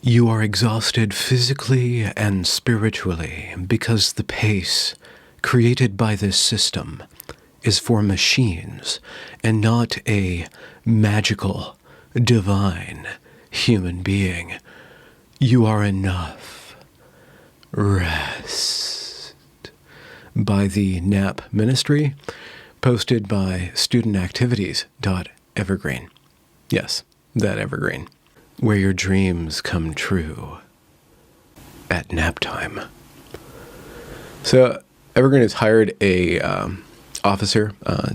You are exhausted physically and spiritually because the pace created by this system is for machines and not a magical, divine human being. You are enough. Rest. By the NAP Ministry, posted by studentactivities.evergreen. Yes, that Evergreen. Where your dreams come true at nap time. So Evergreen has hired a officer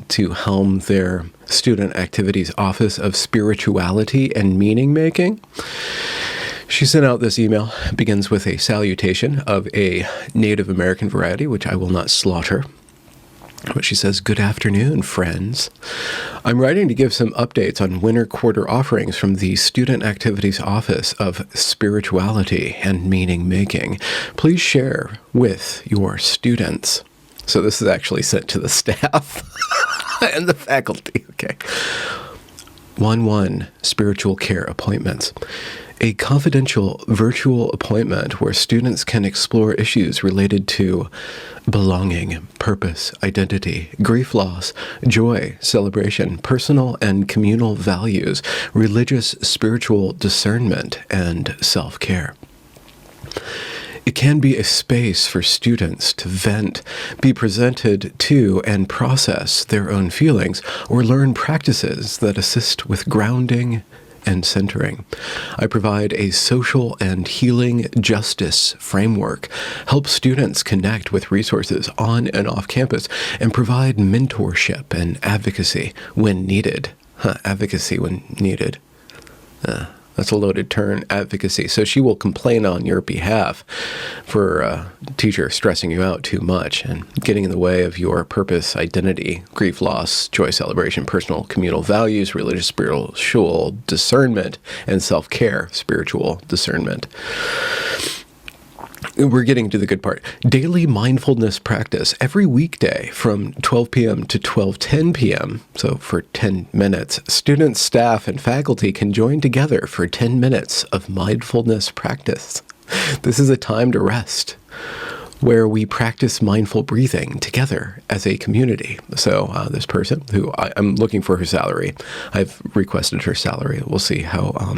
to helm their student activities office of spirituality and meaning making. She sent out this email. It begins with a salutation of a Native American variety, which I will not slaughter. But she says, "Good afternoon, friends. I'm writing to give some updates on winter quarter offerings from the Student Activities Office of Spirituality and Meaning Making. Please share with your students." So this is actually sent to the staff and the faculty. Okay. 1-1 Spiritual Care Appointments. A confidential virtual appointment where students can explore issues related to belonging, purpose, identity, grief loss, joy, celebration, personal and communal values, religious, spiritual discernment, and self-care. It can be a space for students to vent, be presented to, and process their own feelings, or learn practices that assist with grounding and centering. I provide a social and healing justice framework, help students connect with resources on and off campus, and provide mentorship and advocacy when needed. Advocacy when needed. That's a loaded term, advocacy. So she will complain on your behalf for a teacher stressing you out too much and getting in the way of your purpose, identity, grief loss, joy celebration, personal communal values, religious spiritual discernment, and self-care spiritual discernment. We're getting to the good part. Daily mindfulness practice every weekday from 12 p.m. to 12:10 p.m. So for 10 minutes, students, staff, and faculty can join together for 10 minutes of mindfulness practice. This is a time to rest, where we practice mindful breathing together as a community. So this person, who I'm looking for her salary, I've requested her salary. We'll see how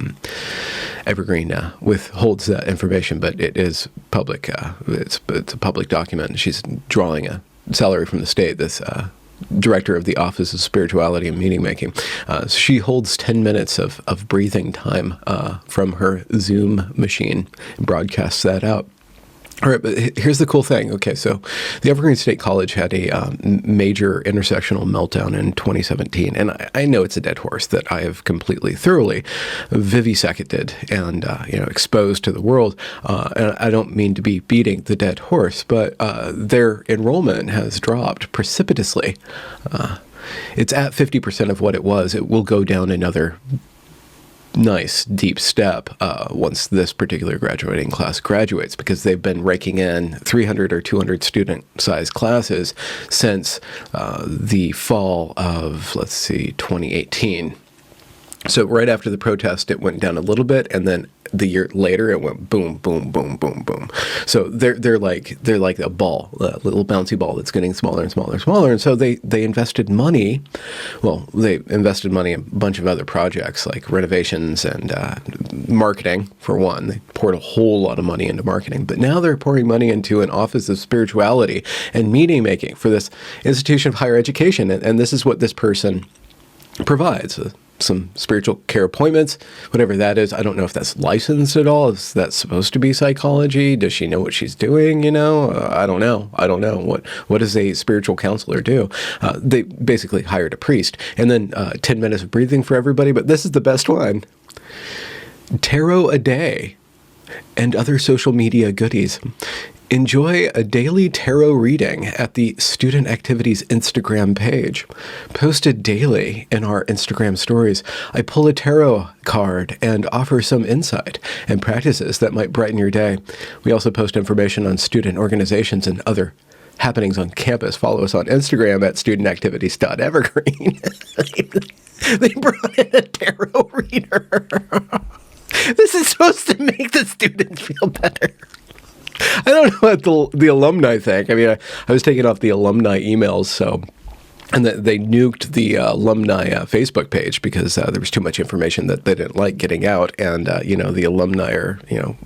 Evergreen withholds that information, but it is public. It's a public document. She's drawing a salary from the state, this director of the Office of Spirituality and Meaning Making. She holds 10 minutes of breathing time from her Zoom machine and broadcasts that out. All right, but here's the cool thing. Okay, so the Evergreen State College had a major intersectional meltdown in 2017, and I know it's a dead horse that I have completely, thoroughly vivisected and exposed to the world. And I don't mean to be beating the dead horse, but their enrollment has dropped precipitously. It's at 50% of what it was. It will go down another nice deep step once this particular graduating class graduates, because they've been raking in 300 or 200 student-sized classes since the fall of, 2018. So right after the protest, it went down a little bit, and then the year later, it went boom, boom, boom, boom, boom. So they're like a ball, a little bouncy ball that's getting smaller and smaller and smaller. And so they invested money. Well, they invested money in a bunch of other projects like renovations and marketing, for one. They poured a whole lot of money into marketing. But now they're pouring money into an Office of Spirituality and Meaning Making for this institution of higher education. And this is what this person provides. Some spiritual care appointments, whatever that is. I don't know if that's licensed at all. Is that supposed to be psychology? Does she know what she's doing? I don't know. What does a spiritual counselor do? They basically hired a priest, and then 10 minutes of breathing for everybody. But this is the best one. Tarot a day and other social media goodies. Enjoy a daily tarot reading at the Student Activities Instagram page. Posted daily in our Instagram stories, I pull a tarot card and offer some insight and practices that might brighten your day. We also post information on student organizations and other happenings on campus. Follow us on Instagram at studentactivities.evergreen. They brought in a tarot reader. This is supposed to to make the students feel better. I don't know what the alumni think. I mean, I was taking off the alumni emails, so... And they nuked the alumni Facebook page because there was too much information that they didn't like getting out. And, the alumni are,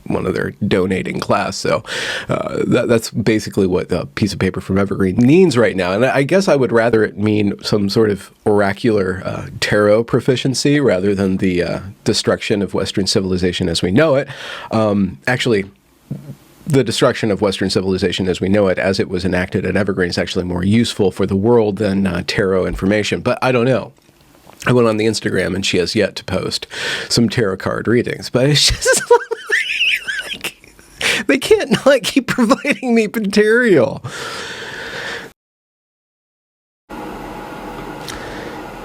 one of their donating class. So that's basically what a piece of paper from Evergreen means right now. And I guess I would rather it mean some sort of oracular tarot proficiency rather than the destruction of Western civilization as we know it. Actually, the destruction of Western civilization as we know it, as it was enacted at Evergreen, is actually more useful for the world than tarot information. But I don't know. I went on the Instagram and she has yet to post some tarot card readings. But it's just like, they can't not keep providing me material.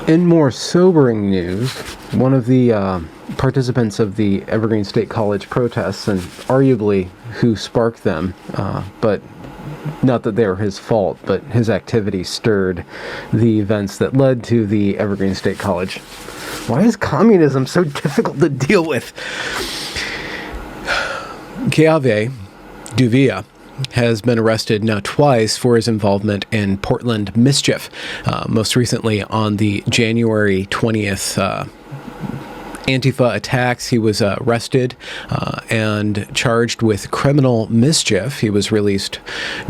In more sobering news, one of the participants of the Evergreen State College protests, and arguably who sparked them, but not that they were his fault, but his activity stirred the events that led to the Evergreen State College. Why is communism so difficult to deal with? Keave Duvia has been arrested now twice for his involvement in Portland mischief. Most recently on the January 20th Antifa attacks, he was arrested and charged with criminal mischief. He was released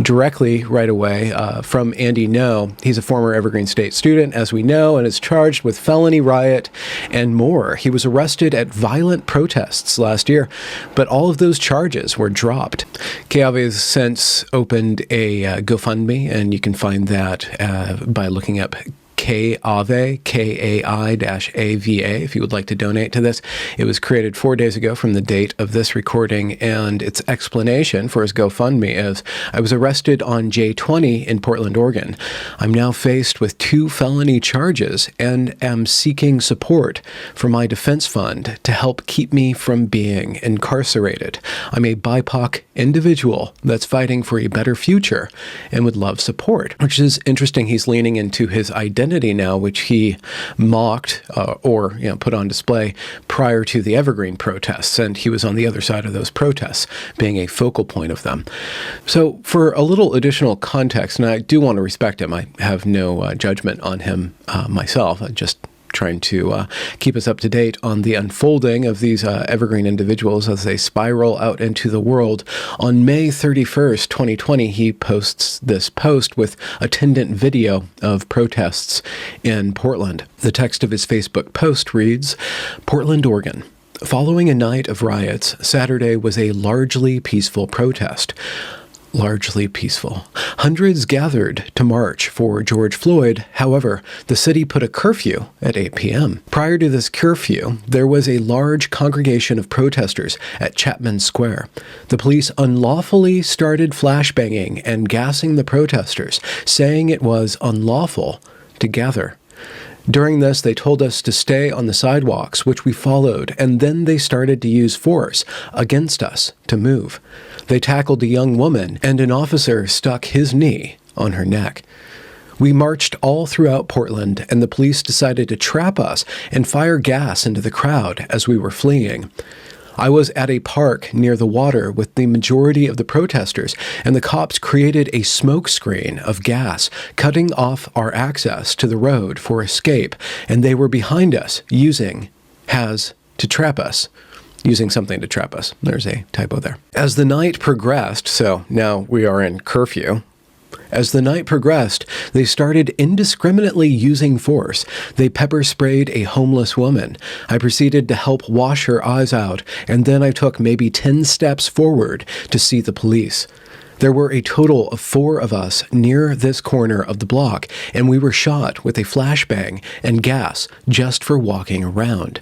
directly right away from Andy No. He's a former Evergreen State student, as we know, and is charged with felony riot and more. He was arrested at violent protests last year, but all of those charges were dropped. Keave has since opened a GoFundMe, and you can find that by looking up K-AVE, K-A-I-AVA, if you would like to donate to this. It was created 4 days ago from the date of this recording, and its explanation for his GoFundMe is, I was arrested on J20 in Portland, Oregon. I'm now faced with 2 felony charges and am seeking support for my defense fund to help keep me from being incarcerated. I'm a BIPOC individual that's fighting for a better future and would love support, which is interesting. He's leaning into his identity now, which he mocked or put on display prior to the Evergreen protests, and he was on the other side of those protests, being a focal point of them. So for a little additional context, and I do want to respect him, I have no judgment on him myself, I just trying to keep us up to date on the unfolding of these Evergreen individuals as they spiral out into the world. On May 31st, 2020, he posts this post with attendant video of protests in Portland. The text of his Facebook post reads, Portland, Oregon. Following a night of riots, Saturday was a largely peaceful protest. Largely peaceful. Hundreds gathered to march for George Floyd. However, the city put a curfew at 8 p.m. Prior to this curfew, there was a large congregation of protesters at Chapman Square. The police unlawfully started flashbanging and gassing the protesters, saying it was unlawful to gather. During this, they told us to stay on the sidewalks, which we followed, and then they started to use force against us to move. They tackled a young woman, and an officer stuck his knee on her neck. We marched all throughout Portland, and the police decided to trap us and fire gas into the crowd as we were fleeing. I was at a park near the water with the majority of the protesters, and the cops created a smoke screen of gas, cutting off our access to the road for escape, and they were behind us using something to trap us. There's a typo there. As the night progressed, so now we are in curfew, as the night progressed, they started indiscriminately using force. They pepper sprayed a homeless woman. I proceeded to help wash her eyes out, and then I took maybe 10 steps forward to see the police. There were a total of 4 of us near this corner of the block, and we were shot with a flashbang and gas just for walking around.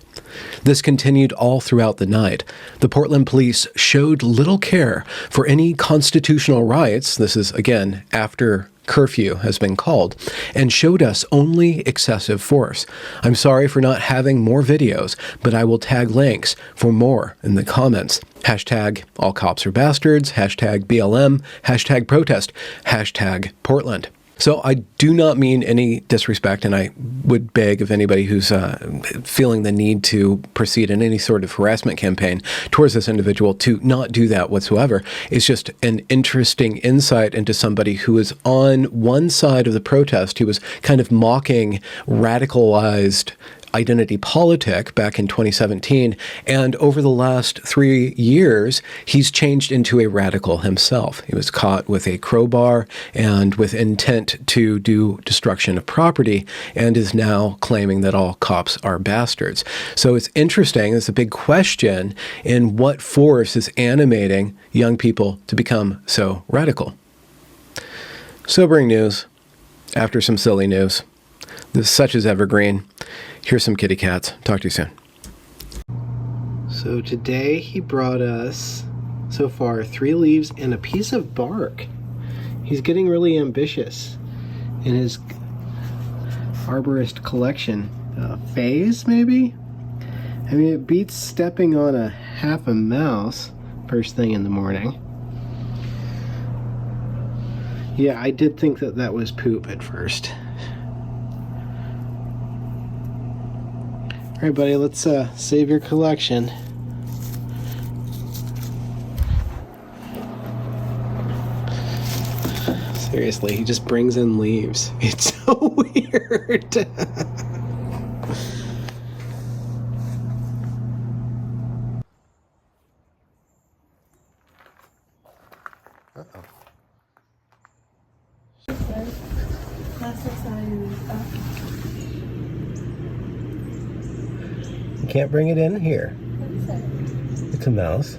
This continued all throughout the night. The Portland police showed little care for any constitutional rights, this is again after curfew has been called, and showed us only excessive force. I'm sorry for not having more videos, but I will tag links for more in the comments. Hashtag all cops are bastards, hashtag BLM, hashtag protest, hashtag Portland. So I do not mean any disrespect, and I would beg of anybody who's feeling the need to proceed in any sort of harassment campaign towards this individual to not do that whatsoever. It's just an interesting insight into somebody who is on one side of the protest. He was kind of mocking radicalized identity politic back in 2017, and over the last 3 years, he's changed into a radical himself. He was caught with a crowbar and with intent to do destruction of property, and is now claiming that all cops are bastards. So it's interesting. It's a big question in what force is animating young people to become so radical. Sobering news after some silly news. Such as Evergreen. Here's some kitty cats. Talk to you soon. So today he brought us, so far, 3 leaves and a piece of bark. He's getting really ambitious in his arborist collection. Phase, maybe? I mean, it beats stepping on half a mouse first thing in the morning. Yeah, I did think that was poop at first. All right, buddy, let's save your collection. Seriously, he just brings in leaves. It's so weird. Uh-oh. Plastic sign is up. You can't bring it in here. What is it? It's a mouse.